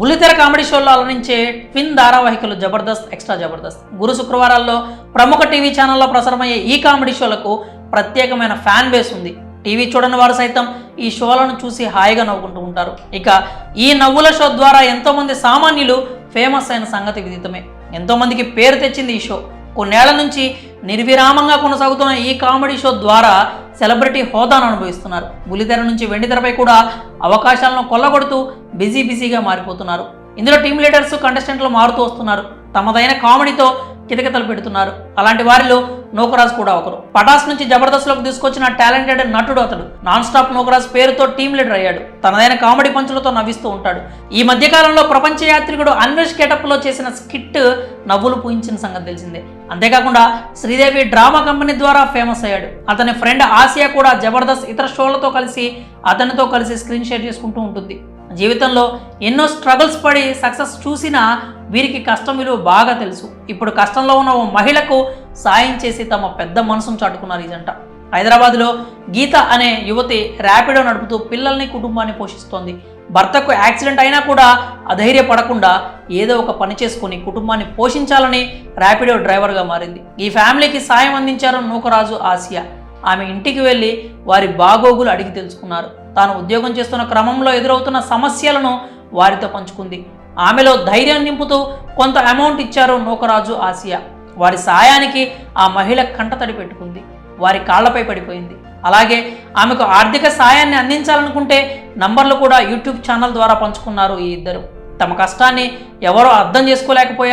బుల్లితెర కామెడీ షోల్లో అలరించే twin ధారావాహికలు Jabardasth, extra Jabardasth. గురు శుక్రవారాల్లో ప్రముఖ టీవీ ఛానల్లో ప్రసారమయ్యే ఈ కామెడీ షోలకు ప్రత్యేకమైన ఫ్యాన్ బేస్ ఉంది. టీవీ చూడని వారు సైతం ఈ షోలను చూసి హాయిగా నవ్వుకుంటూ ఉంటారు. ఇక ఈ నవ్వుల షో ద్వారా ఎంతోమంది సామాన్యులు ఫేమస్ అయిన సంగతి విదితమే. ఎంతోమందికి పేరు తెచ్చింది ఈ షో. కొన్నేళ్ల నుంచి నిర్విరామంగా కొనసాగుతున్న ఈ కామెడీ షో ద్వారా సెలబ్రిటీ హోదాను అనుభవిస్తున్నారు. బుల్లితెర నుంచి వెండితెరపై కూడా అవకాశాలను కొల్లగొడుతూ బిజీగా మారిపోతున్నారు. ఇందులో టీమ్ లీడర్స్, కంటెస్టెంట్లు మారుతూ వస్తున్నారు. తమదైన కామెడీతో కితకితలు పెడుతున్నారు. అలాంటి వారిలో నూకరాజ్ కూడా ఒకరు. పటాస్ నుంచి జబర్దస్త్లోకి తీసుకొచ్చిన టాలెంటెడ్ నటుడు అతడు. నాన్ స్టాప్ నూకరాజ్ పేరుతో టీమ్ లీడర్ అయ్యాడు. తనదైన కామెడీ పంచులతో నవ్విస్తూ ఉంటాడు. ఈ మధ్యకాలంలో ప్రపంచ యాత్రికుడు అన్వేష్ గెటప్లో చేసిన స్కిట్ నవ్వులు పూయించిన సంగతి తెలిసిందే. అంతేకాకుండా శ్రీదేవి డ్రామా కంపెనీ ద్వారా ఫేమస్ అయ్యాడు. అతని ఫ్రెండ్ ఆసియా కూడా జబర్దస్త్ ఇతర షోలతో కలిసి అతనితో కలిసి స్క్రీన్ షేర్ చేసుకుంటూ ఉంటుంది. జీవితంలో ఎన్నో స్ట్రగుల్స్ పడి సక్సెస్ చూసినా వీరికి కష్టం విలువ బాగా తెలుసు. ఇప్పుడు కష్టంలో ఉన్న ఓ మహిళకు సాయం చేసి తమ పెద్ద మనసును చాటుకున్నారు ఈ జంట. హైదరాబాద్లో గీత అనే యువతి ర్యాపిడో నడుపుతూ పిల్లల్ని, కుటుంబాన్ని పోషిస్తోంది. భర్తకు యాక్సిడెంట్ అయినా కూడా అధైర్యపడకుండా ఏదో ఒక పని చేసుకుని కుటుంబాన్ని పోషించాలని ర్యాపిడో డ్రైవర్గా మారింది. ఈ ఫ్యామిలీకి సాయం అందించారు నూకరాజు, ఆసియా. ఆమె ఇంటికి వెళ్ళి వారి బాగోగులు అడిగి తెలుసుకున్నారు. తాను ఉద్యోగం చేస్తున్న క్రమంలో ఎదురవుతున్న సమస్యలను వారితో పంచుకుంది. ఆమెలో ధైర్యం నింపుతూ కొంత అమౌంట్ ఇచ్చారు నూకరాజు, ఆసియా. వారి సాయానికి ఆ మహిళ కంటతడి పెట్టుకుంది. వారి కాళ్లపై పడిపోయింది. అలాగే ఆమెకు ఆర్థిక సాయాన్ని అందించాలనుకుంటే నంబర్లు కూడా యూట్యూబ్ ఛానల్ ద్వారా పంచుకున్నారు ఈ ఇద్దరు. తమ కష్టాన్ని ఎవరో అర్థం చేసుకోలేకపోయారు.